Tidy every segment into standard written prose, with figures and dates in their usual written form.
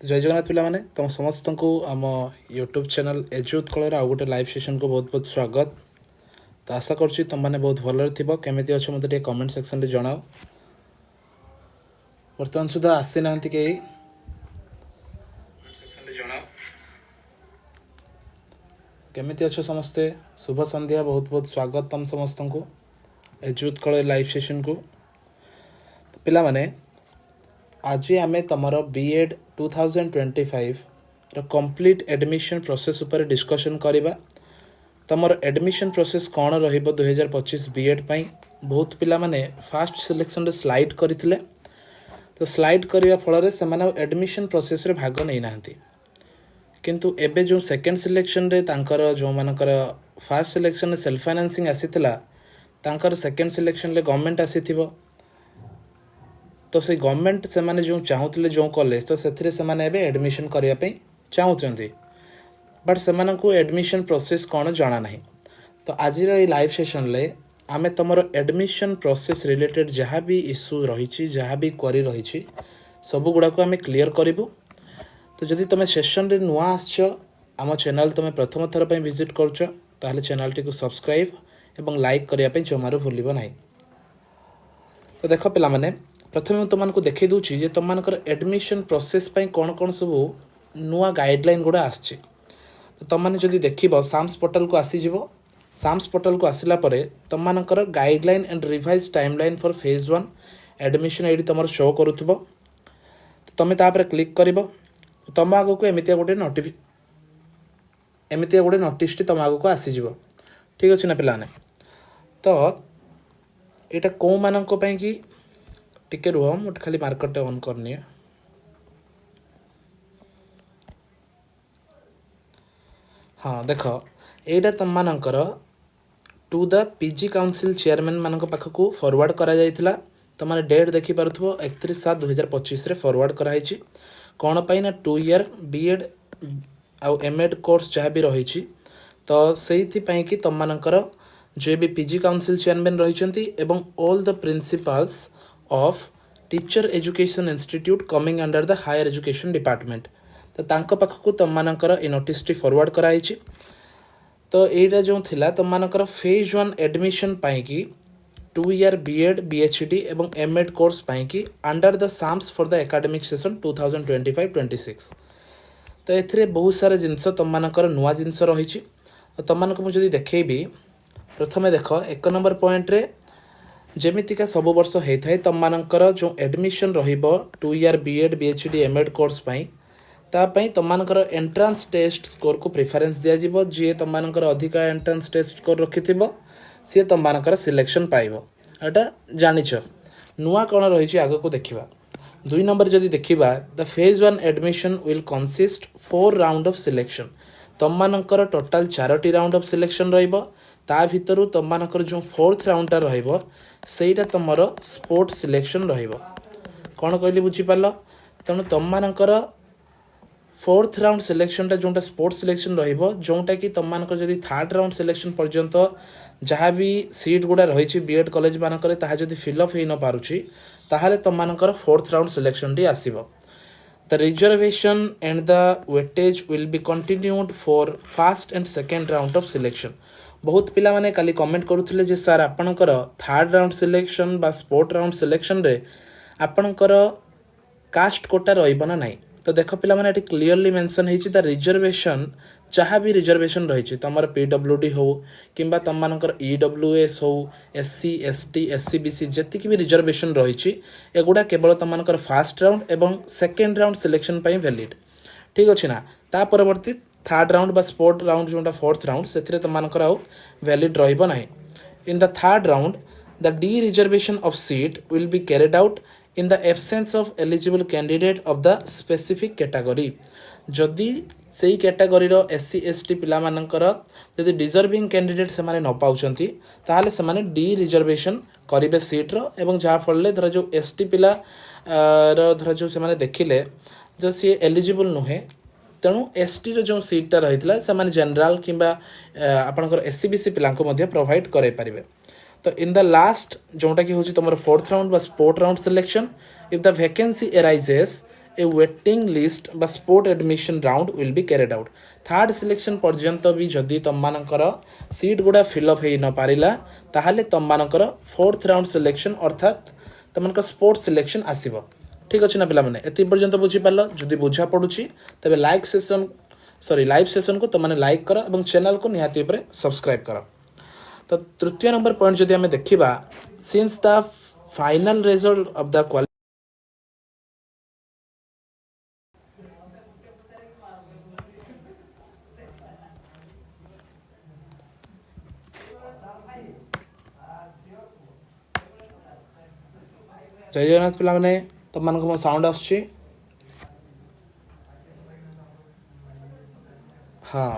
जय जगन्नाथ पिला माने तुम समस्त को आम यूट्यूब चैनल एजु उत्कल आउ गोटे लाइव सेशन को बहुत बहुत स्वागत। तो आशा करुँच तुम मैंने बहुत भलरे थी केमी अच्छे मतलब कमेंट सेक्शन में जनाओ। बर्तमान सुधा आसी ना कहीं केमी अच्छे समस्ते शुभ संध्या बहुत बहुत स्वागत तुम समस्त को एजु उत्कल लाइव सेशन को। तो पिला माने आज आम तुम B.Ed 2025 कंप्लीट एडमिशन प्रोसेस उपर डिस्कशन करवा। तुम एडमिशन प्रोसेस कौन रहिबो 2025 B.Ed पाई बहुत पिला माने फास्ट सिलेक्शन रे स्लाइड करथिले। तो स्लाइड करने फल से एडमिशन प्रोसेस रे भाग नहीं नांती, किंतु एबे जो सेकेंड सिलेक्शन रे तांकर जो मानकर फास्ट सिलेक्शन रे सेल्फ फाइनेंसिंग आसीथिला तांकर सेकेंड सिलेक्शन रे गवर्नमेंट आसीथिबो। तो से गवर्नमेंट से माने जो चाहूले जो कॉलेज तो से माने एबे एडमिशन करिया पे चाहूचंती, बट से माने को एडमिशन प्रोसेस कौन जाना नहीं। तो आज ये लाइव सेशन ले आमे तमरो एडमिशन प्रोसेस रिलेटेड जहाँ भी इश्यू रही जहाँ भी क्वेरी रही सब गुड़ा को आमे क्लियर करूँ। तो जदि तुम सेशन रे नुआ आसछ आम चैनल तुम प्रथम थर पे विजिट करछ ताहले चैनल टी को सब्सक्राइब एवं लाइक करिया पे जमारू भूलिबो नाही। तो देख पिला माने प्रथम तुमको देखी दूची जे तुमकर एडमिशन प्रोसेस पे कौन कौन सब नुआ गाइडलाइन गुड़ा आसछि। तो तुमने जदि देखिबो साम्स पोर्टल को आसीजिवो। साम्स पोर्टल को आसिला परे तुमकर guideline and revise timeline for phase 1 admission एडी तुम शो करूथबो। तो तुम तापर क्लिक करिवो तुम आगो को एमितिया गोटे नोटिस टी तुम आगो को आसीजिवो। ठीक अछि ना पिलाने। तो एटा को मानको पई कि टिके रुह मुझे खाली मार्कर ऑन करनी है। हाँ देख एटा तुम मानकर to the PG council chairman मान पाखक फॉरवर्ड करा जायतिला। तुमने डेट देखि पारुथबो 31/7/2025 रे फॉरवर्ड कराई कौन पाई ना 2 ईयर B.Ed आउ M.Ed कोर्स जहाँ भी रही। तो से कि तुम मानकर जो भी पीजी काउंसिल चेयरमैन रही एवं all the principals of teacher education institute coming under the higher education department तो तांको पाखकु तुम मानकर ए नोटिस टी फॉरवर्ड कराई। तो एटा जो थिला तुम मानकर फेज 1 एडमिशन पाई कि 2 ईयर B.Ed PhD एवं M.Ed कोर्स पाई कि अंडर द साम्स फॉर द एकेडमिक सेशन 2025-26। तो एथिरे बहुत सारे जिनस तुम मानकर नुआ जिनस रही। तुम मानक मुझे देखी प्रथमे देख 1 नंबर पॉइंट रे जेमितिका सब वर्ष होता है तुम मानकर जो एडमिशन रहिबो 2 year B.Ed PhD M.Ed course पाई तापाई तुम मानकर एंट्रांस टेस्ट स्कोर को प्रिफरेंस दिया जिवो। जी तुम मानकर अधिक एंट्रांस टेस्ट स्कोर रखिथिबो सी तुम मानकर सिलेक्शन पाइबो। एटा जानिछ नुआ कौन रही आग को देखा। 2 नंबर जदि देखा the phase 1 admission will consist 4 round of selection. तुम मानकर टोटाल 4टी राउंड ऑफ सिलेक्शन रहिबो। ता भितरु तुम मानकर जो 4th राउंडटा रहिबो सेटा तुमर स्पोर्ट सिलेक्शन रहिबो। कौन कहली बुझी पाल। तेणु तुम मानकर 4th राउंड सिलेक्शनटा जोटा स्पोर्ट सिलेक्शन रहिबो जोटा कि तुम मानकर जदि 3rd राउंड सिलेक्शन पर्यंत जहाँ भी सीट गुड़ा रही B.Ed कॉलेज मानकर ताहा जदि फिलअप हो न पारुछि ताहाले तुम मानकर 4th राउंड सिलेक्शन टी आसीबो। The reservation and the weightage will be continued for first and second round of selection। बहुत पिला माने काली कमेंट करुथिले जे सर आपणकर 3rd राउंड सिलेक्शन बा स्पोर्ट राउंड सिलेक्शन रे आपणकर कास्ट कोटा रहिबो ना नाही। तो देख पिला माने एटी क्लियरली मेंशन हेछि द रिजर्वेशन जहाँ भी रिजर्वेशन रही तुम PWD हो किंबा तुम मानकर EWS हो SC ST SC BC जी भी रिजर्वेशन रही एगुड़ा केवल तुम मानकर फास्ट राउंड एवं सेकेंड राउंड सिलेक्शन पाई वैलिड। ठीक अच्छे ना। ता परवर्ती 3rd राउंड बा स्पोर्ट राउंड जोटा 4th राउंड से तुम मानकर आउ वैलिड रहिबो नाही। In the 3rd round the D reservation of seat will be carried out in the absence of eligible candidate of the specific category। जदि सेई कैटेगरी SC ST पिला मानकर जदि डिजर्विंग कैंडिडेट से माने न पाउछंती ताहाले से माने डी रिजर्वेशन करिवे सीट रो एवं जहाँ फल धर जो ST पिला धर जो से माने देखिले जो सी एलिजिबल नुहे तेणु ST रो जो सीटा रही से माने जनरल किंबा आपनकर SC BC पिला को मध्य प्रोवाइड करे पारिबे। तो इन द लास्ट जोटा कि हूँ तुम 4th राउंड बा spot round selection if the vacancy arises a waiting list बा spot admission round will be carried out third selection पर्यंत भी जदि तुमମାନଙ୍କର सीट गुड़ा फिलअप हो न पारिला ताहले तुमମାନଙ୍କର फोर्थ राउंड सिलेक्शन अर्थात तुमମାନଙ୍କର स्पोर्ट सिलेक्शन आसीबो ठीक अछि ना पिला माने एति पर्यंत बुझी पारलो जदि बुझा पडुची तबे लाइव सेशन को तुमने लाइक कर और चैनल को निहाती ऊपर सब्सक्राइब कर तो तृतीय नंबर पॉइंट जदि आमे देखिबा since the final result of the जय जगन्नाथ पिला माने तुम मानक मो साउंड आछी हाँ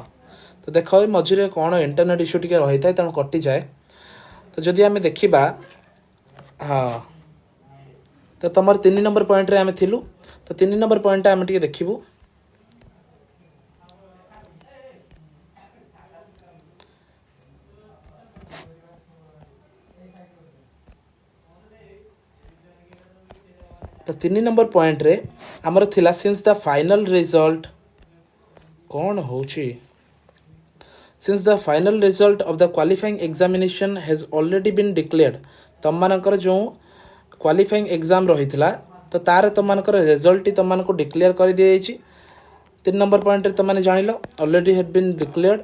तो देख मझे कौन इंटरनेट इश्यू टी रही है तेणु कटि जाए तो जदि आम देखा हाँ तो तुम 3 नंबर पॉइंट रे आम थिलु तो 3 नंबर पॉइंट आम टे देखू तो 3 नंबर पॉइंट रे आमर थिला सिंस द फाइनल रिजल्ट कौन होची since the final result of the qualifying examination has already been declared तुम मानकर जो क्वालिफाइंग एग्जाम रही तो तार तुम मानकर रिजल्ट तुम मानक डिक्लेयर कर दी जाइए 3 नंबर पॉइंट रे तुमने जानिल already had been declared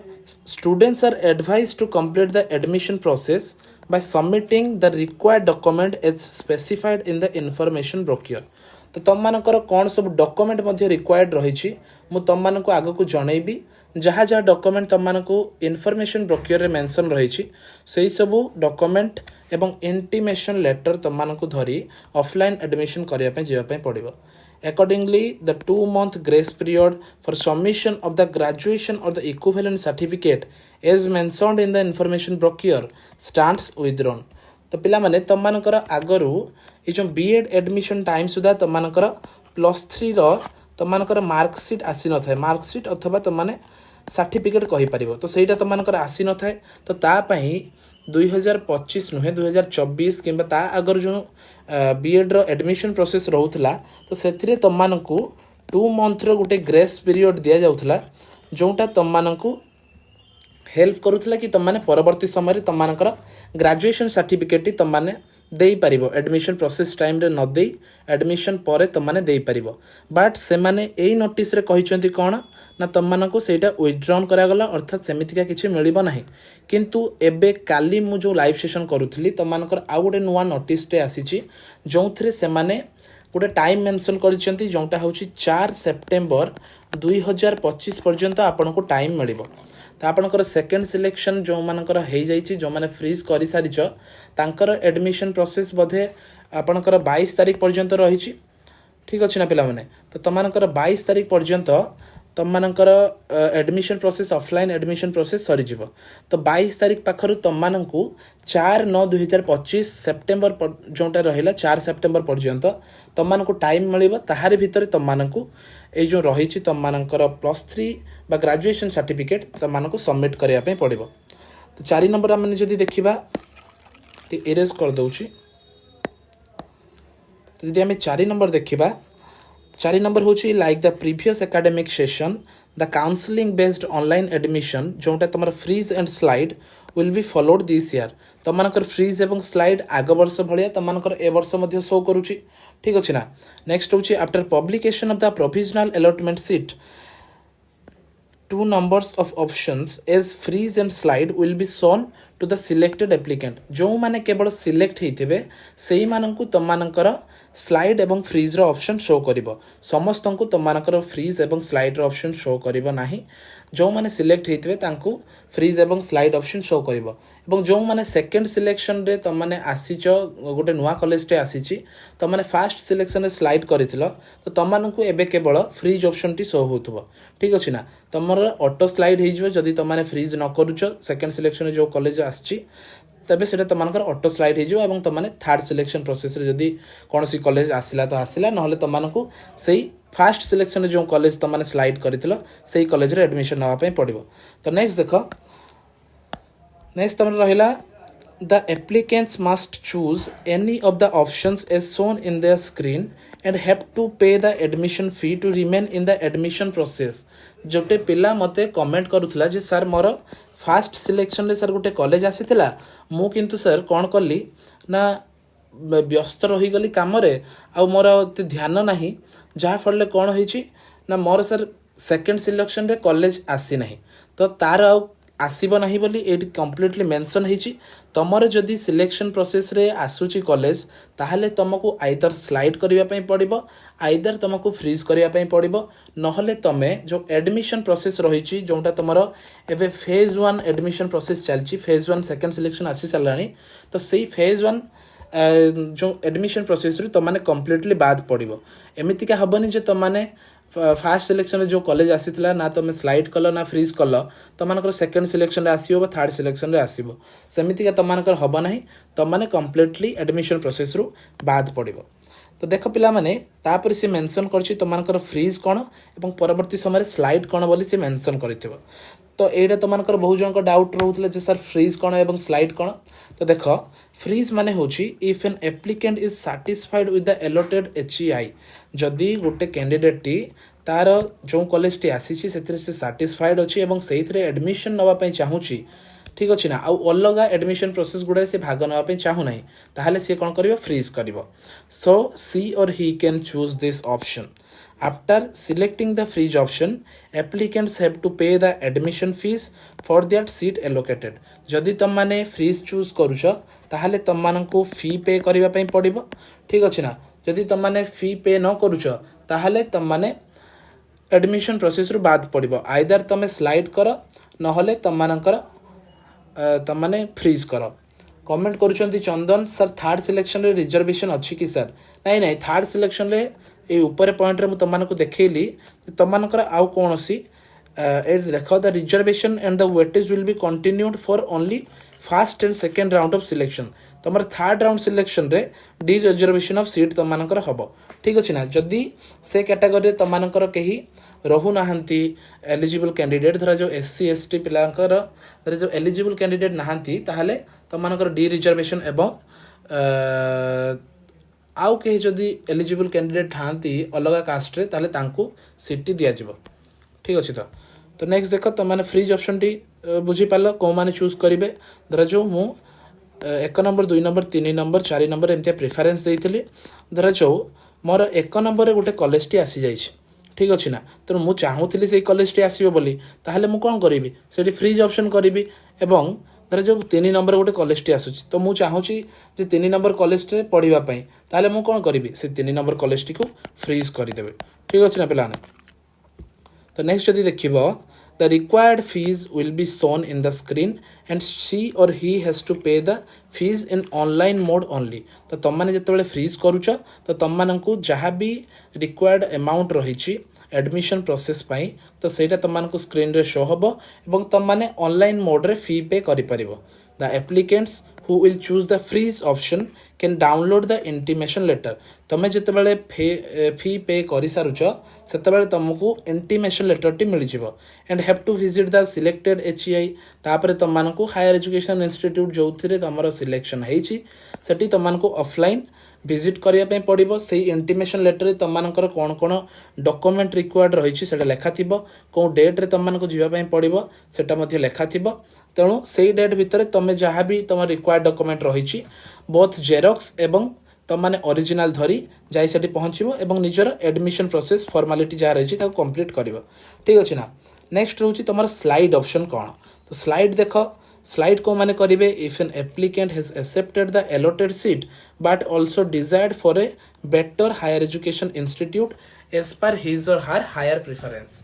students are advised to complete the admission process by submitting the required document as specified in the information brochure तो तुम मानकर कौन सब डॉक्यूमेंट मध्य रिक्वायर्ड रही मु तुम मानक आग को जनइबी जहाँ जहाँ डॉक्यूमेंट तुम मानक इनफॉरमेशन ब्रोक्योर रे मेंशन रही से सब डॉक्यूमेंट एवं इंटीमेशन लेटर तुम मानक धरी ऑफलाइन एडमिशन करने जावाई पड़ो Accordingly, the 2-month grace period for submission of the graduation or the equivalent certificate as mentioned in the information brochure stands withdrawn. तो पिला माने तुम मानकर आगरू ये जो B.Ed एडमिशन टाइम सुधा तुम मानकर +3 रो तुम मानकर मार्कशीट आसी न थाए मार्कशीट अथवा तुम माने सर्टिफिकेट कहि परिबो तो सेटा तुम मानकर आसी न थाए तो ता पई 2025 नुहे 2024 किंबा ता अगर जो B.Ed रो एडमिशन प्रोसेस रहउथला तो सेथिरे तुम मानकू 2 मंथ रो गुटे ग्रेस पीरियड दिया जाउथला जोटा तुम मानकू हेल्प करूथला कि तुम माने परवर्ती समय तुम मानकर ग्रेजुएशन सर्टिफिकेट तुम माने देई परिबो एडमिशन प्रोसेस टाइम रे न देई एडमिशन परे तुम माने देई परिबो बट से माने एई नोटिस रे कहिचंती कोन ना तुम मानकू सेटा विथड्रॉन करा गला अर्थात सेमितिका किछि मिलिबो नाही किंतु एबे काली मु जो लाइव सेशन करूथली तुम मानकर आ गुटे नुवा नोटिस टे आसीची जोंथरे से माने गोटे टाइम मेंशन करिसेंती जोंटा होची 4 सेप्टेम्बर 2025 पर्यंत आपनको टाइम मिलिबो तो आपणकर सेकेंड सिलेक्शन जो मानकर हो जाइए जो मैंने फ्रीज कर सारी तांकर एडमिशन प्रोसेस बोधे आपणकर 22 तारीख पर्यंत रही ठीक अच्छे ना पिला माने तो तुमकर 22 तारीख पर्यंत तुम मानकर admission process offline admission process सरीज तो 22 तारीख पाखर तुम मानू 4/9/2025 सेप्टेम्बर जोटा रहा 4 सेप्टेम्बर पर्यंत तुम मानू टाइम मिल ताहारी भितर तुम मानू ये जो रही तुम मानकर +3 बा ग्रेजुएशन सर्टिफिकेट तुम मानू सबमिट करने पड़ो तो 4 नंबर आम जब देखा इरेज कर दूची तो जब आम 4 नंबर देखा 4 नंबर हूँ like the previous academic session the counselling based online admission जोटा तुम freeze and slide will be followed this year तुम मानकर फ्रीज एवं स्लाइड आग वर्ष भाया तुम मानकर ए वर्ष मध्य शो करुच्ची ठीक अच्छे ना नेक्स्ट हूँ after publication of the provisional allotment seat 2 numbers of options as freeze and slide will be shown to the selected applicant जो माने केवल सिलेक्ट होइथिबे सेही माननकु तुम मानकर स्लाइड एवं फ्रीज रो ऑप्शन शो करिवो समस्तंकु तुम मानकर फ्रीज एवं स्लाइड रो ऑप्शन शो करिवो नाही जो माने सिलेक्ट होइथिबे तांकु फ्रीज एवं स्लाइड ऑप्शन शो करिवो एवं जो माने सेकंड सिलेक्शन रे तुम माने आसीचो गोटे नुवा कॉलेज टे आसीची तुम माने फर्स्ट सिलेक्शन रे स्लाइड करिथिलो तो तुम मानकु एबे केवल फ्रीज ऑप्शन टी शो होथबो ठीक अछि ना तुमर ऑटो स्लाइड हो जदि तुम मैंने फ्रीज न करुच सेकेंड सिलेक्शन जो कॉलेज आसी तेबे सेटा तुमकर ऑटो स्लाइड हो तुम मैंने थर्ड सिलेक्शन प्रोसेस रे जदि कौन सी कॉलेज आसला तो आसला ना तुमको सही फर्स्ट सिलेक्शन जो कॉलेज तुम मैंने स्लाइड कर सही कॉलेज रे एडमिशन नापी पड़ो तो नेक्स्ट देख नेक्स्ट तुम रहा the applicants must choose any of the options as shown in their screen and have to pay the admission fee to remain in the admission process. Jote पिला मते कमेंट करूथला जे sir मोर fast selection रे sir गोटे college आसीथिला मु किंतु sir कोन करली ना व्यस्त रही गली काम रे आ मोर एते ध्यान नाही जहाँ फल कौन होइछि ना मोर सर सेकंड सिलेक्शन रे कॉलेज आसी नाही तो तार आ आसीबो नाही बोली एट कंप्लीटली मेंशन होइछि तमर जदि सिलेक्शन प्रोसेस रे आसुची कॉलेज ताहले तुमको आइदर स्लाइड करिया पई पड़िबो आइदर तुमको फ्रीज करिया पई पड़िबो नहले तमे जो एडमिशन प्रोसेस रहिछि जोंटा तमरो एबे फेज 1 एडमिशन प्रोसेस चलछि फेज 1 सेकंड सिलेक्शन आसी सालानी तो सेही फेज 1 जो एडमिशन प्रोसेस रे तमाने कंप्लीटली बाद पड़िबो एमितिका हबनी जे तमाने फास्ट सिलेक्शन जो कॉलेज आसीथिला ना तुम स्लाइड कल ना फ्रीज कल तुम सेकंड सिलेक्शन रे आसीबो थर्ड सिलेक्शन रे आसीबो सेमितिका तुमनकर हबो नाही तुमने कंप्लीटली एडमिशन प्रोसेस रु बाद पड़िबो तो देख पिला माने तापर से मेंशन करछि तुमनकर फ्रीज कोन एवं परवर्ती समय स्लाइड कोन बोली से मेंशन करिथिबो तो एटा तुमनकर बहु जन को डाउट रहउतले जे सर फ्रीज कोन एवं स्लाइड कोन तो देख फ्रीज माने होछि if an applicant is satisfied with the allotted HEI जदि गोटे कैंडिडेट टी तार जो कॉलेज टी आसीछि सेथिरे से सैटिस्फाइड अछि एवं सेहितरे एडमिशन नवा पई चाहूछि ठीक अछि ना आ अलगा एडमिशन प्रोसेस गुडा से भाग नवा पई चाहू नाही ताहाले से कोन करिवो freeze करिवो so she or he can choose this option after selecting the freeze option applicants have to pay the admission fees for that seat allocated जदि तुम माने फ्रीज चूज करूछ ताहाले तुम माननको फी पे करिवा पई पड़िबो ठीक अछि ना जदि तुम माने फी पे न करूछ ताहाले तुम माने एडमिशन प्रोसेस रु बाद पड़िबो आइदर तुम स्लाइड कर नहले तुम मानकर तुम माने फ्रीज कर कमेंट करूछंती चंदन सर थर्ड सिलेक्शन रे रिजर्वेशन अछि कि सर नहीं नहीं थर्ड सिलेक्शन रे ए ऊपर पॉइंट रे मु तुमनको देखैली तुमनकर आउ कोनोसी ए देखो the reservation and the weightage will be continued for only first and second round of selection तुमर थर्ड राउंड सिलेक्शन रे डी रिजर्वेशन ऑफ सीट तुमनकर हबो ठीक अछि ना जदि से कैटेगरी तुमनकर केही रहु नाहंती एलिजिबल कैंडिडेट धरा जो एससी एसटी पिलांकर धरा जो एलिजिबल कैंडिडेट नाहंती ताहाले तुमनकर डी रिजर्वेशन एवं आउ कहीं जदि एलिजिबल कैंडिडेट थांती अलग कास्ट रे ताले तांको सीट दिया जिवो ठीक अछि तो नेक्स्ट देखो तुम माने फ्रीज ऑप्शन टी बुझी पालो को माने चूज करिवे धरा जो मु 1 नंबर 2 नंबर 3 नंबर 4 नंबर एमतिया प्रेफरेंस देइथिली धरा जो मोर 1 नंबर रे गोटे कॉलेज टी आसी जाइछि ठीक अछि ना तो मु चाहूथिली से कॉलेज टी आसीबो बोली ताहाले मु कोन करिवि सेठी फ्रीज ऑप्शन करिवि एवं धर जो 3 नंबर गोटे कॉलेज टी आसुछि तो मु चाहूछि जे 3 नंबर कॉलेज रे पढिबा पई ताले मु कोन करिवि से 3 नंबर कॉलेज टी को फ्रीज करि देबे ठीक अछि ना पिलाने तो नेक्स्ट जदि देखिबो the required fees will be shown in the screen and she or he has to pay the fees in online mode only तो तुम माने जतबेले फ्रीज करूछ तो तुम माननकु जहाँ भी रिक्वायर्ड अमाउंट रहिछि एडमिशन प्रोसेस पाई तो सेटा तुम मानकु स्क्रीन रे शो हबो एवं तुम माने ऑनलाइन मोड रे फी पे करि परिबो the applicants who will choose the freeze option can download the intimation letter तमे जतबेले फी पे करि सारुछ सेतबेले तुमको इंटीमेशन लेटर टी मिल जिवो and have to visit the selected HEI तापरे तुम मानकु हायर एजुकेशन इंस्टीट्यूट जोथिरे तमरो सिलेक्शन हेछि सेठी तुम मानकु ऑफलाइन विजिट करिया पे पड़िबो सेही इंटीमेशन लेटर रे तुम मानकर कोन कोन डॉक्यूमेंट रिक्वायर्ड रहिछि सेटा लेखा थिबो को डेट रे तुम मानकु जिवा पे पड़िबो सेटा मध्ये लेखा थिबो तेणु से डेट भितर तुम जहाँ भी तुम रिक्वायर्ड डॉक्यूमेंट रही बोथ जेरॉक्स एवं तुम माने ओरिजिनल धरी जाई सेठी पहुँचबो एवं निजर एडमिशन प्रोसेस फॉर्मालिटी जहाँ रही कंप्लीट करिवो ठीक अछि ना नेक्स्ट रहउछि तुमर स्लाइड ऑप्शन कोन तो स्लाइड देखो स्लाइड को माने करिवे if an applicant has accepted the allotted seat but also desired for a better higher education institute as per his or her higher preference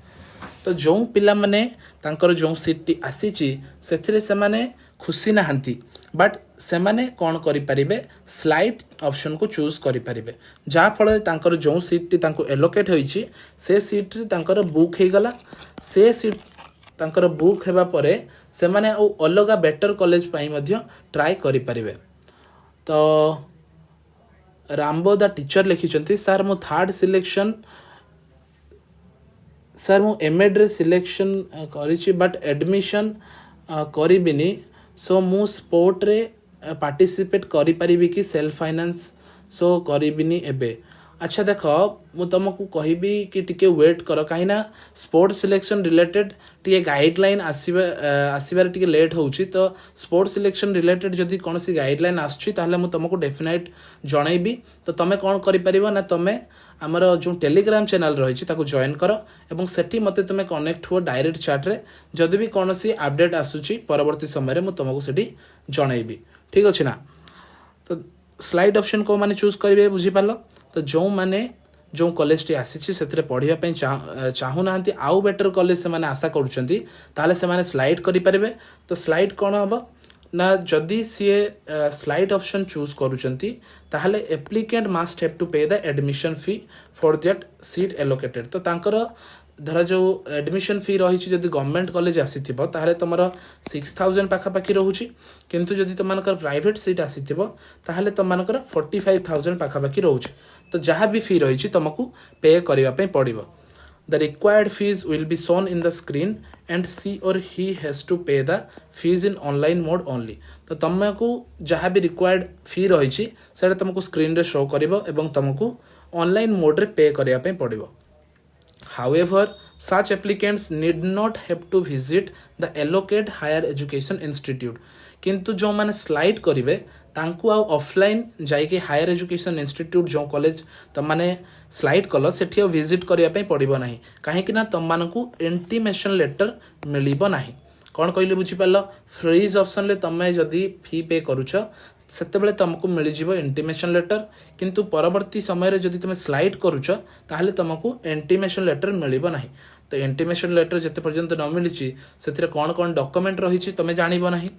तो जो पिला माने तांकर जो सीट टी आसीची सेथिरे से माने खुशी नाहंती बट से माने कोन करि परिबे स्लाइड ऑप्शन को चूज करि परिबे जा फल तांकर जो सीट टी तांको एलोकेट होईची से सीट रे तांकर बुक हे गला से सीट तांकर बुक हेबा परे से माने ओ अलगा बेटर कॉलेज पाई मध्य ट्राई करि परिबे तो रामबो द टीचर लिखिचंती सर मो थर्ड सिलेक्शन सर मु एमएड रे सिलेक्शन करिछि बट एडमिशन करिबिनी सो मु स्पोर्ट रे पार्टिसिपेट करि परिबि कि सेल्फ फाइनेंस सो करिबिनी एबे अच्छा देख मु तुमको कहबी कि टिके वेट कर कहीं स्पोर्ट्स सिलेक्शन रिलेटेड टे गाइडलाइन आसबार टे लेट होउछि तो स्पोर्ट्स सिलेक्शन रिलेटेड जदि कौन सी गाइडलाइन आसुछि ताहले मु तुमको डेफिनेट जनइबी तो तुम कौन करिपरिबो ना तुम आमर जो टेलीग्राम चैनल रही ताको जॉइन कर एवं सेठी मते तुम कनेक्ट हुआ डायरेक्ट चैट रे जदि भी कौन सी अपडेट आसुछि परवर्ती समय मु तुमको सेठी जनइबी ठीक अछि ना। तो स्लाइड ऑप्शन को माने चूज करेंगे बुझीपार तो जो माने जो कॉलेज टी आसी से पढ़ाई चाहूना आउ बेटर कॉलेज से माने आशा करुँच से माने स्लाइड करें तो स्लाइड कौन हम ना जदि सी स्लाइड ऑप्शन चूज करुँच ताहले applicant must have to pay the admission fee for that seat allocated तो तांकर धर जो एडमिशन फी रही जदि गवर्नमेंट कॉलेज आसी ताहले तुम 6000 पाखापाखि रोचे किंतु जदि तुम प्राइवेट सीट आसी ताहले तुम 45000 पाखापाखि रोचे तो जहाँ भी फी रही तुमको पे करने पड़ो। The required fees will be shown in the screen and she or he has to pay the fees in online mode only तो तुमको जहाँ भी रिक्वायर्ड फी रही तुमको स्क्रीन रे शो कर तुमको ऑनलाइन मोड रे पे करने पड़ो। However, such applicants need not have to visit the allocated higher education institute. किंतु जो माने स्लाइड करेंगे तांकु आ ऑफलाइन जाइके हायर एजुकेशन इंस्टीट्यूट जो कॉलेज तुम माने स्लाइड कल सेठी विजिट करने पड़ो ना कहीं तुम मानकु इंटीमेशन लेटर मिलिबो नाही। कौन कहले बुझीपार फ्रीज ऑप्शन ले तुम जदि फी पे करुछ सेतेबेले तुमको मिल जिवो इंटीमेशन लेटर किंतु परवर्ती समय जदि तुम स्लाइड करुछ ताहले तुमको इंटीमेशन लेटर मिलिबो नाही। तो इंटीमेशन लेटर जते पर्यंत न मिली से कौन कौन डॉक्यूमेंट रही तुम जानबो नाही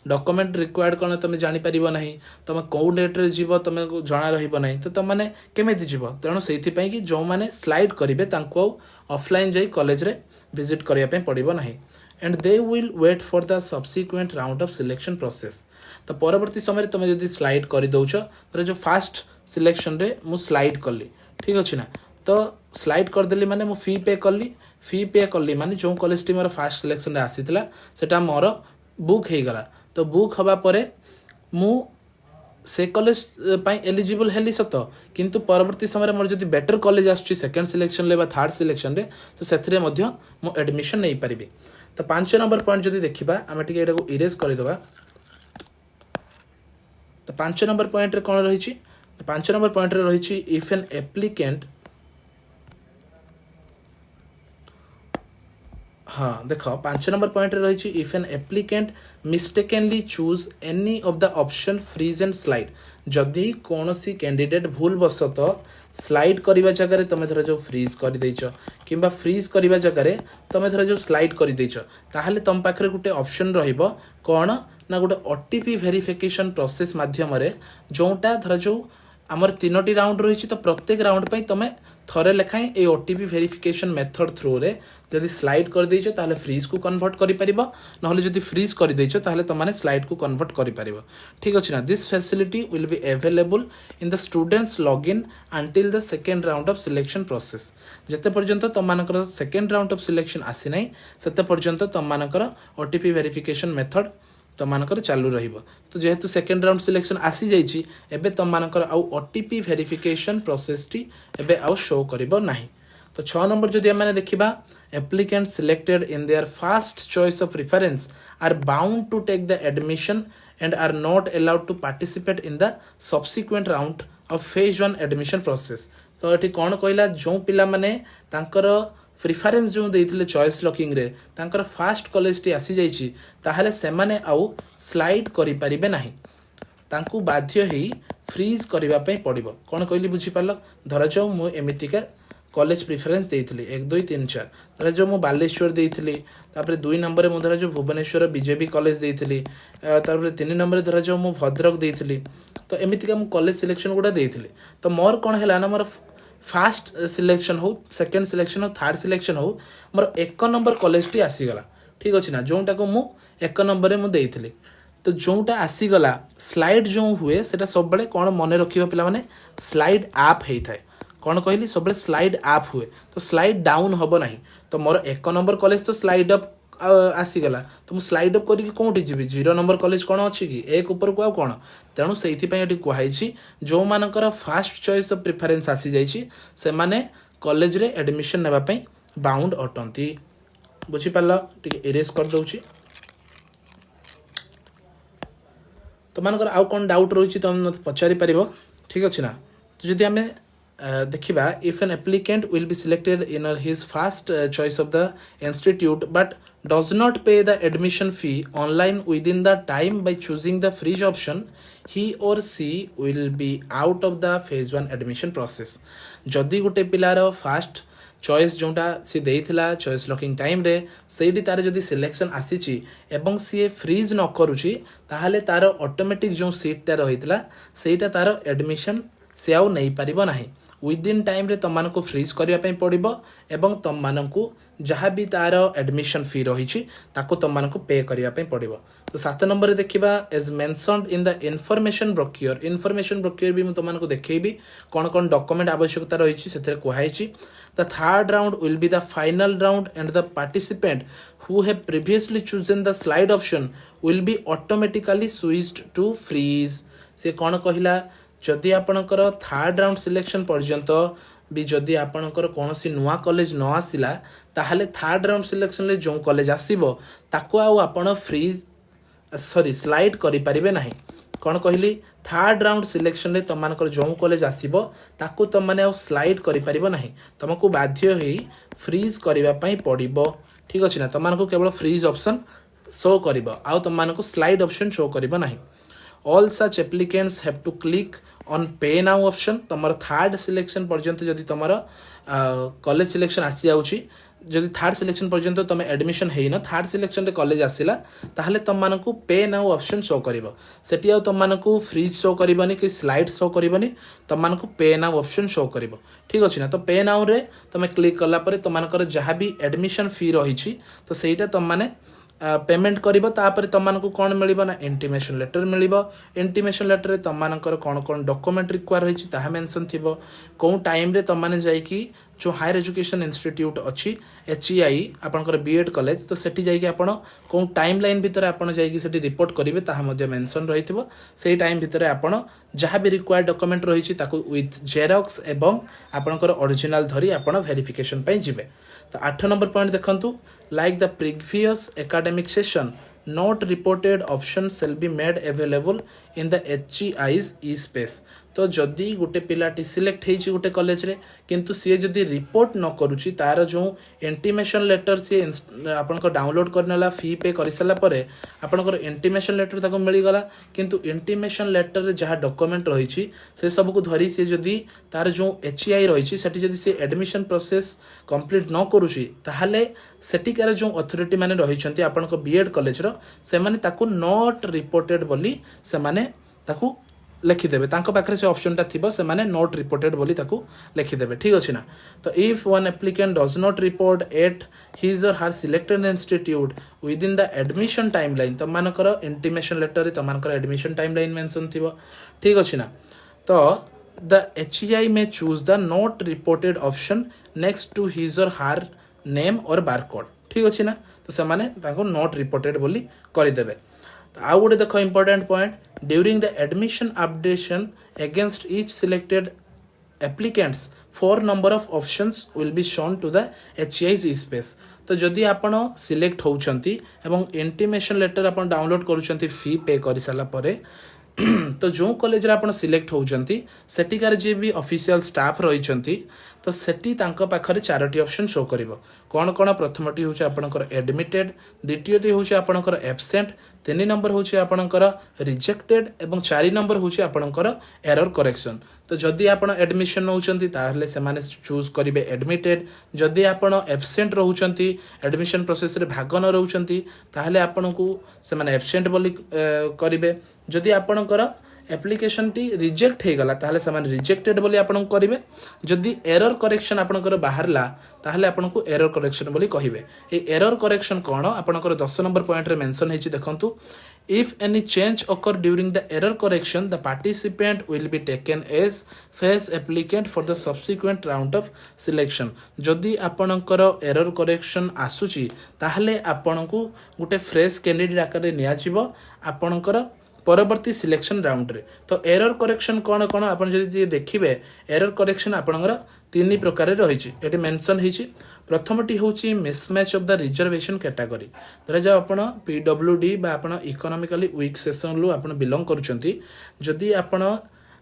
डॉक्यूमेंट रिक्वायर्ड कौन तुम जापर ना तुम कौ डेट्रे जीव तुम जना रही तो तुम मैंने केमी जीव तेणु से कि जो मैंने स्लाइड करेंगे ऑफलाइन जाई कॉलेज रे विजिट करने पड़ो ना and they will wait for the subsequent round of selection process. तो परवर्ती समय तुम जब स्लाइड कर दौच तो जो फास्ट सिलेक्शन रे मु स्लाइड कली ठीक अच्छे ना तो स्लाइड करदेली माने मु फी पे कली माने जो कॉलेज टी मोर फास्ट सिलेक्शन रे आसीथिला सेटा मोर बुक हो गला तो बुक हवा परे मु से कॉलेज एलिजिबल हेली सत किंतु परवर्ती समय मोर जदि बेटर कॉलेज आसुची सेकंड सिलेक्शन ले बा थर्ड सिलेक्शन रे तो सेथरे मध्य मु एडमिशन नहीं पारिबे। तो 5 नंबर पॉइंट जदि देखिबा आमे टिके एटा को इरेज कर देबा तो 5 नंबर पॉइंट रे कोन रही 5 नंबर पॉइंट रे रही इफ एन एप्लिकेंट हाँ देख 5 नंबर पॉइंट रे रही if an applicant mistakenly choose any of the option freeze and slide जदि कौन सी कैंडिडेट भूल बसत स्लाइड करने जगह तुम धर जो फ्रीज कर देच कि फ्रीज करने जगह तुम धर जो स्लाइड कर देच ताहले तुम पाखे गोटे ऑप्शन रहिबो कौन ना गोटे ओटीपी वेरिफिकेशन प्रोसेस माध्यम जोटा धर जो आमर 3टी राउंड रही तो प्रत्येक राउंड पे तुम थरे लेखाएं ये ओटीपी वेरिफिकेशन मेथड थ्रू रे जदि स्लाइड कर देइछ ताहले फ्रीज को कन्वर्ट करि परिबो नहले जदि फ्रीज कर देइछ ताहले तुम माने स्लाइड को कन्वर्ट करि परिबो ठीक अछि ना। This facility will be available in the students login until the second round of selection process जते पर्यंत तुम मानकर सेकेंड राउंड ऑफ सिलेक्शन आसी नै सेते पर्यंत तुम मानकर ओटीपी वेरिफिकेशन मेथड तुम मानकर चालू रहिबो। तो जेहेतु सेकेंड राउंड सिलेक्शन आसी जाइछि एबे तुम मानकर आउ ओटीपी वेरिफिकेशन प्रोसेस टी एबे आउ शो करिबो नाही। तो 6 नंबर जदि हमने देखिबा applicant selected in their first choice of preference are bound to take the admission and are not allowed to participate in the subsequent round of phase 1 admission process. तो एठी कोन कहला जो पिला माने तांकर प्रिफरेंस जो देइथिले चॉइस लॉकिंग रे तांकर फास्ट कॉलेज टी आसी जाइछि ताहले से माने आउ स्लाइड करि परिबे नाही तांकु बाध्य ही फ्रीज करिबा पई पड़िबो। कोन कहली बुझी पालो धरा जाऊ मु एमितिका कॉलेज प्रिफरेंस देइथिली 1 2 3 4 धरा जाऊ मु बालेश्वर देइथिली तापर 2 नंबर रे मु धरा जाऊ भुवनेश्वर बीजेपी कॉलेज देइथिली तापर 3 नंबर रे धरा जाऊ मु भद्रक देइथिली तो एमितिका मु कॉलेज सिलेक्शन गुडा देइथिली तो मोर कोन हैला ना मोर फास्ट सिलेक्शन हो सेकेंड सिलेक्शन हो थर्ड सिलेक्शन हो मोर 1 नंबर कॉलेज टी आसीगला ठीक अच्छे ना जोटा को मु 1 नंबर में देइथिली तो जोटा आसीगला स्लाइड जो हुए सेटा सब बड़े कौन मन रखिबा पिला माने स्लाइड आप हेई थाए कौन कहली सब बड़े स्लाइड आप हुए तो स्लाइड डाउन हबो नहीं तो मोर 1 नंबर कॉलेज तो स्लाइड अप आसीगला तो मुझे स्लाइड अप करके कौटी जी 0 नंबर कॉलेज कौन अच्छी कि एक उपर को कौन तेणु से कहुई जो मानकर फास्ट चॉइस ऑफ प्रिफरेंस आसी जाइए से माने कॉलेज रे एडमिशन नेबापी बाउंड अटंती बुझीपार टे इरेज कर दूची तो मानकर आउ कौन डाउट रही तुम मत पचारि पार ठीक अच्छे ना तो जदि आम देखा if an applicant will be selected in his first choice of the institute but does not pay the admission fee online within the time by choosing the free option he or she will be out of the phase 1 admission process जदि गोटे पिलार fast choice जोटा सी देइथिला choice locking time रे सेठी तार जदि selection आसीची एवं सी freeze न करूची ताहले तार ऑटोमेटिक जो सीट टा रहितला सेटा तार एडमिशन से आउ नहीं पारिबो नाही विदिन टाइम रे तुम मानक फ्रीज करने पड़ो एवं तुम मानक जहाँ भी तार एडमिशन फी रही तुम मानक पे करने पड़ो तो 7 नंबर देखा as mentioned in the information brochure भी तुमको देखी कौन कौन डॉक्यूमेंट आवश्यकता रही से कहुई the third round will be the final round and the participant who have previously chosen the slide option will be automatically switched to freeze से कौन कहला जदि आपणकर थर्ड राउंड सिलेक्शन पर्यंत भी जदि आपणकर कौन नुआ कॉलेज न आसला ताहले थर्ड राउंड सिलेक्शन ले जो कॉलेज आसीबो ताको आउ आपण फ्रीज सॉरी स्लाइड करि परिबे नाही कौन कहली थर्ड राउंड सिलेक्शन रे तुमको जो कॉलेज आसीबो ताको तुम माने आउ स्लाइड करि परिबो नाही तुमको बाध्य होई फ्रीज करिवा पई पड़िबो ठीक अछि ना तुमको केवल फ्रीज ऑप्शन शो करिबो आउ तुमको स्लाइड ऑप्शन शो करिबो नाही all such applicants have to click on pay now option तुमर थर्ड सिलेक्शन पर्यंत जदि तुमर कॉलेज सिलेक्शन आसी जाउची जदि थर्ड सिलेक्शन पर्यंत तुम एडमिशन है न थर्ड सिलेक्शन रे कॉलेज आसिला ताहले तुम मानकू पे नाउ ऑप्शन शो करिवो सेठी आ तुम मानकू फ्रीज शो करिवनी कि स्लाइड शो करिवनी तुम मानकू पे नाउ ऑप्शन शो करिवो ठीक अछि ना तो पे नाउ रे तुम क्लिक कला परे तुम मानकर जहाँ भी एडमिशन फी रही तो सेटा तुम माने पेमेंट करिबो तापर तुमको कौन मिलिबो ना इंटीमेशन लेटर मिलिबो इंटीमेशन लेटर तुमको कौन कौन डॉक्यूमेंट रिक्वायर होइछि ताहा मेंशन थिबो कौन टाइम रे तुम माने जाई कि जो हायर एजुकेशन इंस्टीट्यूट अच्छी HEI आपनकर B.Ed कॉलेज तो सेठी जाई कि आपण कौन टाइम लाइन भितर आपण जाई कि सेठी रिपोर्ट करिवे ताहा मध्ये मेंशन रहिथिबो सेही टाइम भितर आपण जहाँ भी रिक्वायर्ड डॉक्यूमेंट रहिछि ताको विथ जेरॉक्स एवं आपनकर ओरिजिनल धरी आपण वेरिफिकेशन पई जिवे तो 8 नंबर पॉइंट देखंतु like the previous academic session not reported options shall be made available in the HEI's e-space तो जदि गोटे पिलाटी सिलेक्ट होइछि गोटे कॉलेज रे किंतु सी जदि रिपोर्ट न करूछि तार जो इंटीमेशन लेटर सी आपनको डाउनलोड करनेला फी पे कर सारा परे आपनकर इंटीमेशन लेटर ताको मिली गला किंतु इंटीमेशन लेटर रे जहाँ डॉक्यूमेंट रही से सब को धरी सी जदि तार जो HEI रही सेठी जदि सी एडमिशन प्रोसेस कंप्लीट न करूछि ताहले सेटिकार जो अथॉरिटी माने रहिछंती आपनको B.Ed कॉलेज रो से माने ताको नॉट रिपोर्टेड बोली से माने ताको लिखिदेवे तांको पाखरे से ऑप्शन टा थिबो से माने नॉट रिपोर्टेड बोली ताको लिखिदेवे ठीक अछि ना तो if one applicant does not report at his or her selected institute within the admission timeline तो मानकर इंटीमेशन लेटर रे तो मानकर एडमिशन टाइमलाइन मेंशन थिबो ठीक अछि ना तो the HEI may choose the not reported option next to his or her name or barcode ठीक अछि ना तो से माने ताको नॉट रिपोर्टेड बोली करि देबे तो आउ गोटे देख important point during the admission updation against each selected applicants 4 number of options will be shown to the HEI's e-space तो जदि आपण सिलेक्ट होउछंती एवं इंटीमेशन लेटर आपण डाउनलोड करूछंती फी पे करि साला परे तो जो कॉलेज रे आपण सिलेक्ट होउछंती सेटिकार जे भी ऑफिशियल स्टाफ रहिछंती तो सेटी तांको पाखरे 4टी ऑप्शन शो करिवो कोन कोन प्रथमटी होउछ आपणकर एडमिटेड द्वितीयटी होउछ आपणकर एब्सेंट 3 नंबर होउछ आपणकर रिजेक्टेड एवं 4 नंबर होउछ आपणकर एरर करेक्शन तो जदि आपण एडमिशन नउचंती ताहले से माने चूज करिवे एडमिटेड जदि आपण एब्सेंट रहउचंती एडमिशन प्रोसेस रे भाग न रहउचंती ताहले आपणकू से माने एब्सेंट बोली करिवे जदि आपणकर एप्लिकेशन टी रिजेक्ट हो गला ताहले समान रिजेक्टेड बोली आपन करिवे जदि एरर करेक्शन आपनकर बाहरला ताहले आपनको एरर करेक्शन बोली कहिवे ए एरर करेक्शन कोन आपनकर 10 नंबर पॉइंट रे मेंशन हेछि देखंतु if any change occur during the error correction the participant will be taken as face applicant for the subsequent round of selection जदि आपनकर error correction आसुची ताहले आपनको गुटे fresh candidate आकार रे निया जिवो आपनकर परवर्ती सिलेक्शन राउंड रे तो एरर करेक्शन कोन कोन आपन जदि देखिबे एरर करेक्शन आपनकर तीन प्रकार रही ये मेंशन होती प्रथमटी हूँ mismatch of the reservation category धरा जाओ आपन पीडब्ल्यूडी बा आपन इकोनॉमिकली वीक सेक्शन रु आपन बिलोंग करूचंती जदि आपन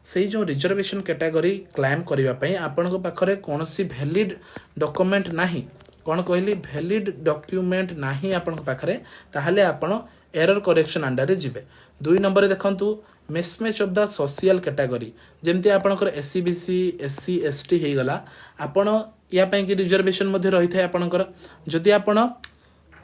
से जो रिजर्वेशन कैटेगरी क्लेम करबा पई आपन को पाखरे कोनोसी वैलिड डॉक्यूमेंट नाही कौन कहली वैलिड डॉक्यूमेंट नाही आपन को पाखरे ताहले आपन एरर करेक्शन अंडर जिबे 2 नंबर देखंतु mismatch of the social category जेमती आपनकर एससीबीसी एससी एसटी हे गला आपन या पई कि रिजर्वेशन मध्ये रही थाए आपनकर जदि आपन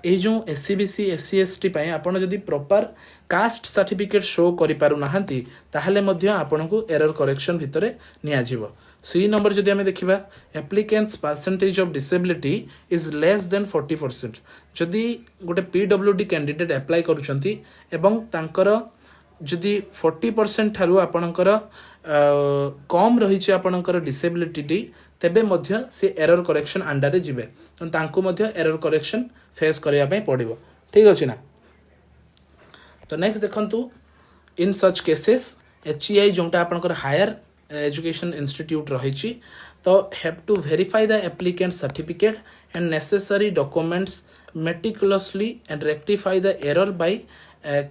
ए जो एससीबीसी एससी एसटी पई आपन जदि प्रॉपर कास्ट सर्टिफिकेट शो करि पारु नाहंती ताहले मध्ये आपन को एरर करेक्शन भितरे निया जिवो सी नंबर जदि हमें देखिबा applicants percentage of disability is less than 40% जदि गोटे पीडब्ल्यूडी कैंडिडेट अप्लाई करूचंती एवं तांकर जदि 40% ठारू आपणकर कम रही आपणकर डिसेबिलिटी टी तेबे मध्य से एरर करेक्शन अंडर जिबे तो तांको मध्य एरर करेक्शन फेस करिया पई पड़िबो ठीक अछि ना। तो नेक्स्ट देखंतु इन सच केसेस एचईआई जोंटा आपणकर हायर एजुकेशन इंस्टीट्यूट रही तो have to verify the applicant certificate and necessary documents meticulously and rectify the error by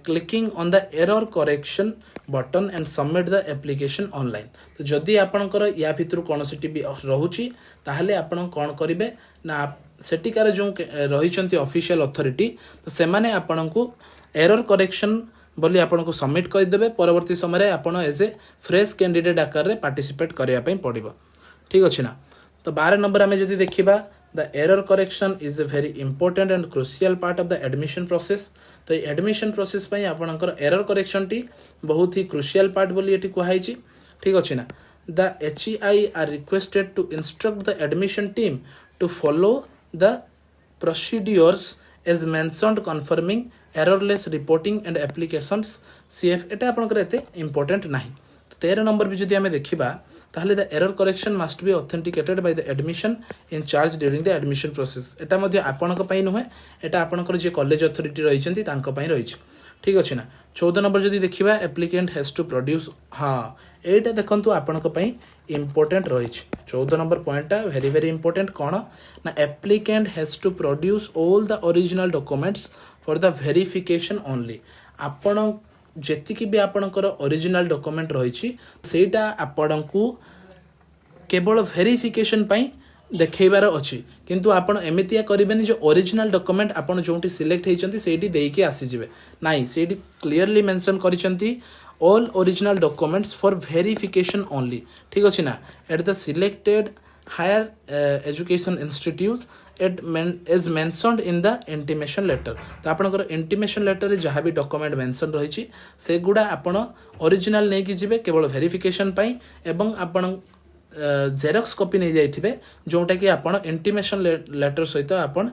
clicking on the error correction button and submit the application online तो जदि आपणकर या भितर कोनोसी T रहुची ताहले आपण कोन करिवे ना सेटिकार जो रही ऑफिशियल अथॉरिटी तो से माने आपणको एरर करेक्शन बोली आपको सबमिट करदेवे परवर्ती समय आपन एज ए फ्रेश कैंडिडेट आकार रे पार्टिसिपेट करने पड़ो ठीक अच्छे ना। तो 12 नंबर आम जब देखा the error correction is a very important and crucial part of the admission process तो एडमिशन प्रोसेस आपणकर एरर करेक्शन टी बहुत ही क्रुशियल पार्ट बोली ये कहुई ठीक अच्छे ना। The HEI are requested to instruct the admission team to follow the procedures as mentioned confirming errorless reporting and applications CF एटा आपनकर एते इंपोर्टेंट नाही। 13 नंबर भी जदि हमें देखिबा ताहले the error correction must be authenticated by the admission in charge during the admission process एटा मध्ये आपनक पई नुहे एटा आपनकर जे कॉलेज अथॉरिटी रहिसंती तांको पई रहिछ ठीक अछि ना। 14 नंबर जदि देखिबा एप्लिकेंट हैज टू प्रोड्यूस हाँ एटा देखंतु आपनक पई इंपोर्टेंट रहिछ 14 नंबर पॉइंटटा वेरी वेरी इंपोर्टेंट कोन ना applicant has to produce all the original documents for the verification only आपण जेतिकी भी आपणकर ओरिजिनल डॉक्यूमेंट रही सेटा आपणकू केवल वेरिफिकेशन पई देखैबार अछि किंतु आपण एमितिया करिबेनी जो ओरिजिनल डॉक्यूमेंट आपण जोंटी सिलेक्ट हेचंती सेठी देइके आसी जिवे नाही सेठी क्लियरली मेंशन करिसंती all original documents for verification only ठीक अछि ना at the selected higher education institute as mentioned in the intimation letter तो आपनकर इंटीमेशन लेटर रे जहाँ भी डॉक्यूमेंट मेंशन रही से गुड़ा आपण ओरिजिनल नहीं कि जिवे केवल वेरिफिकेशन पाई एवं आपण जेरॉक्स कॉपी नहीं जाइथिबे जोटा कि आपण इंटीमेशन लेटर सहित आपण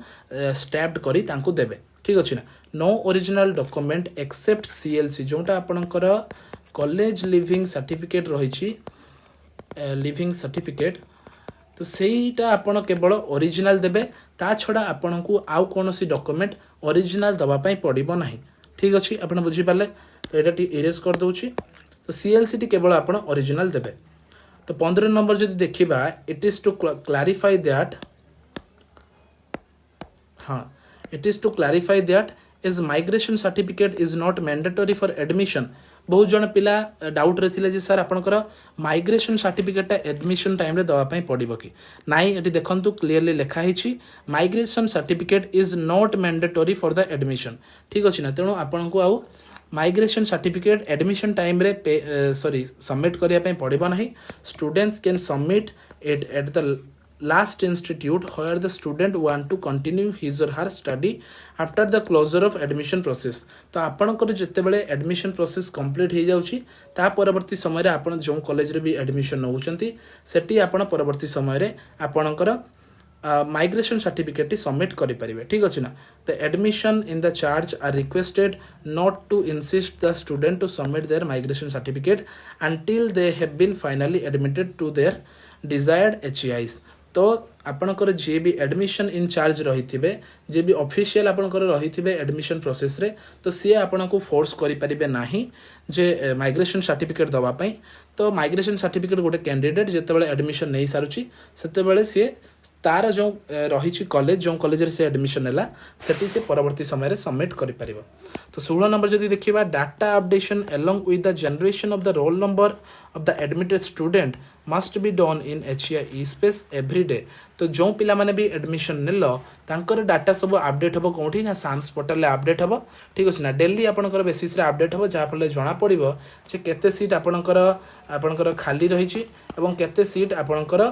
स्टैम्प्ड करी तांको देबे ठीक अछि ना। No original document except CLC जोटा आपनकर कॉलेज लिविंग सर्टिफिकेट रही लिविंग सर्टिफिकेट तो सेटा आपण केवल ओरिजिनल देबे ता छड़ा आपण को आउ कोनोसी डॉक्यूमेंट ओरिजिनल दबा पई पड़िबो नाही ठीक अछि आपण बुझी पाले तो एटा टी इरेज कर दोछि तो सीएलसी टी केवल आपण ओरिजिनल देबे। तो 15 नंबर जदि देखिबा it is to clarify that हाँ it is to clarify that is migration certificate is not mandatory for admission बहुत जन पिला डाउट रे थिले जे सर आपनकर माइग्रेशन सर्टिफिकेट एडमिशन टाइम रे दवा पई पड़िबो कि नाइ एटी देखंतु क्लियरली लिखा हिची migration certificate is not mandatory for the admission ठीक अछि ना तेणु आपनको आउ माइग्रेशन सर्टिफिकेट एडमिशन टाइम रे सॉरी सबमिट करिया पई पड़िबो नाही students can submit it at the last institute where the student want to continue his or her study after the closure of admission process तो आपणकर जिते बड़े admission process complete हो जाउछि ता परवर्ती समय रे आपण जो कॉलेज रे भी admission नउचंती सेठी आपण परवर्ती समय रे आपणकर माइग्रेशन सर्टिफिकेट सबमिट करि परिबे ठीक अछि ना the admission in the charge are requested not to insist the student to submit their migration certificate until they have been finally admitted to their desired HEIs तो आपणकर जे भी एडमिशन इन चार्ज रही थे जे भी ऑफिशियल आपणकर रही थे admission process रे तो सी आपन को फोर्स करि परिबे नाही जे माइग्रेशन सर्टिफिकेट दवा पई तो माइग्रेशन सर्टिफिकेट गोटे कैंडिडेट जेते बेले एडमिशन नहीं सारुची सेते बेले सी तार जो रही कॉलेज जो कॉलेज रे से एडमिशन हैला सेठी से परवर्ती समय रे सबमिट करि परिबो तो 16 नंबर जदि देखिबा data updation along with the generation of the roll number of the admitted student must be done in HEI space every day तो जो पिला माने भी एडमिशन नेलो तांकर डाटा सब अपडेट हबो कोठी ना साम्स पोर्टल ले अपडेट हबो ठीक अछि ना डेली आपनकर बेसिस रे अपडेट हबो जा फले जणा पड़िबो जे केते सीट आपनकर खाली रहिछि एवं केते सीट आपनकर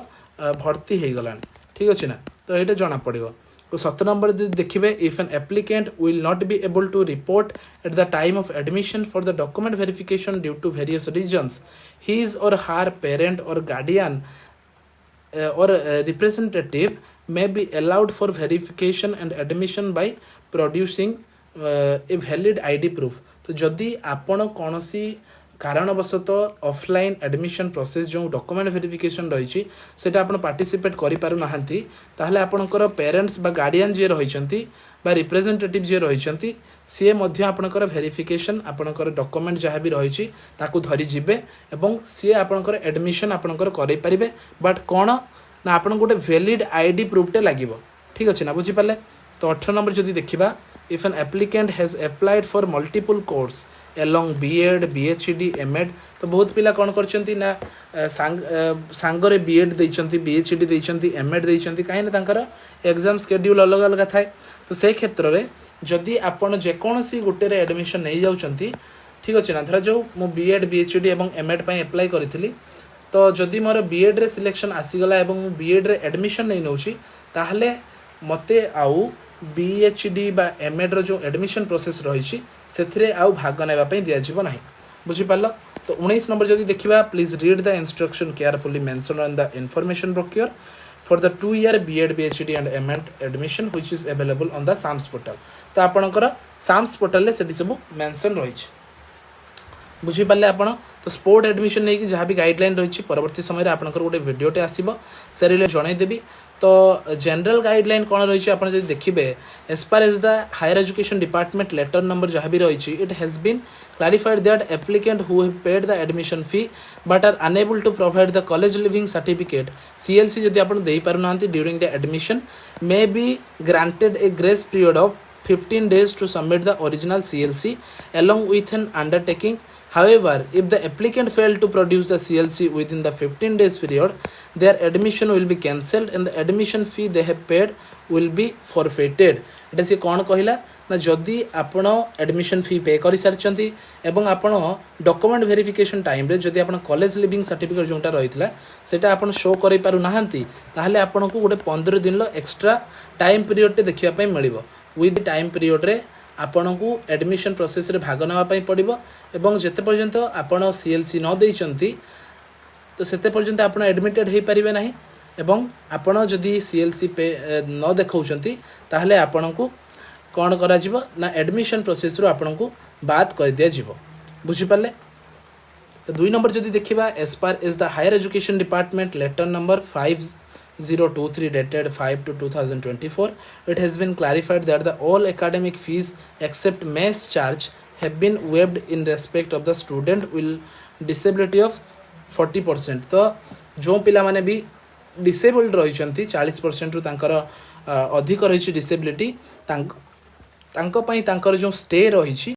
भर्ती हे गलानी ठीक अछि ना तो एटा जणा पड़िबो तो 17 नंबर देखिए if an applicant will not be able to report at the time of admission for the document verification due to various reasons his or her parent or guardian or representative may be allowed for verification and admission by producing a valid ID proof तो जदि आपण कोनोसी कारणवशत offline admission process जो document verification रही सेटा आपण participate करि पारु नाहंती ताहले आपणकर पेरेंट्स बा गार्डियन जे रहिचंती बा रिप्रेजेंटेटिव जे रहिचंती सी मध्य आपणकर वेरिफिकेशन आपणकर डॉक्यूमेंट जहाँ भी रही ताकू धरी जिबे एवं सी आपणकर एडमिशन आपणकर करै परिबे बट कोन ना आपण गोटे वैलिड आईडी प्रूफटे लागिबो ठीक अछि ना बुझी पाले तो 18 नंबर जदि देखिबा if an applicant has applied for multiple course along B.Ed, B.Ed, M.Ed तो बहुत पिला कौन करचंती ना सांगरे B.Ed देइचंती B.Ed देइचंती M.Ed देइचंती काहे ना तांकर एग्जाम शेड्यूल अलग अलग थाए तो से क्षेत्र रे जदि आपण जे कोनसी गुटे रे एडमिशन नै जाउचंती ठीक अछि ना धरा जो मु B.Ed, B.Ed एवं M.Ed पय अप्लाई करिथिली तो जदि मोर B.Ed रे सिलेक्शन आसी गला एवं B.Ed रे एडमिशन नै नउची ताहले मते आउ B.Ed बा M.Ed रो जो एडमिशन प्रोसेस रही से आउ भाग नापी दिज्व ना बुझीपार तो 19 नंबर जदि देखा please read the instruction carefully mention on the information brochure for the 2 year B.Ed, B.Ed and M.Ed admission which is available on the SAMS portal तो आपणकर SAMS portal ले सेठी सब मेंशन रही बुझीपारे आपण तो स्पोर्ट एडमिशन नहीं कि जहाँ भी गाइडलाइन रही परवर्ती समय आपंकर गोटे वीडियोटे आसो से रिलेटेड जनईदेवी तो जनरल गाइडलाइन कौन रही आप देखिए as far as the higher education department letter number जहाँ भी रही it has been clarified that applicant who have paid the admission fee but are unable to provide the college leaving certificate CLC जदि आप दे पारना during the admission may be granted a grace period of 15 days to submit the original CLC along with an undertaking. However, if the applicant failed to produce the CLC within the 15 days period, their admission will be cancelled and the admission fee they have paid will be forfeited. एटा से कौन कहला ना जदि आपण admission fee पे कर सारी एवं आपण डॉक्यूमेंट वेरिफिकेशन टाइम रे जदि आपण कॉलेज लिविंग सर्टिफिकेट जोटा रही सेटा आपण शो कर पारु नाहंती ताहले आपण को गोटे 15 दिन एक्स्ट्रा टाइम पीरियड टे देखिया पई मिलिबो विद टाइम पीरियड रे आपण को एडमिशन प्रोसेस रे भाग नवा पई पड़िबो एवं जेते पर्यंत आपण CLC न देइचंती तो सेते पर्यंत आपण एडमिटेड हे परिबे नाही एवं आपण जदि CLC पे न देखौचंती ताहले आपण को कौन करा जिवो ना एडमिशन प्रोसेस रो आपण को बात कर दिया जिवो बुझी पाले तो 2 नंबर जदि देखिबा as per as the higher education department letter number 5023 dated 5/2/2024 it has been clarified that the all academic fees except mess charge have been waived in respect of the student with disability of 40% तो जो पिला माने भी disabled रही 40% रु तांकर अधिक रही डिसेबिलिटी तांको पई तांकर जो स्टे रही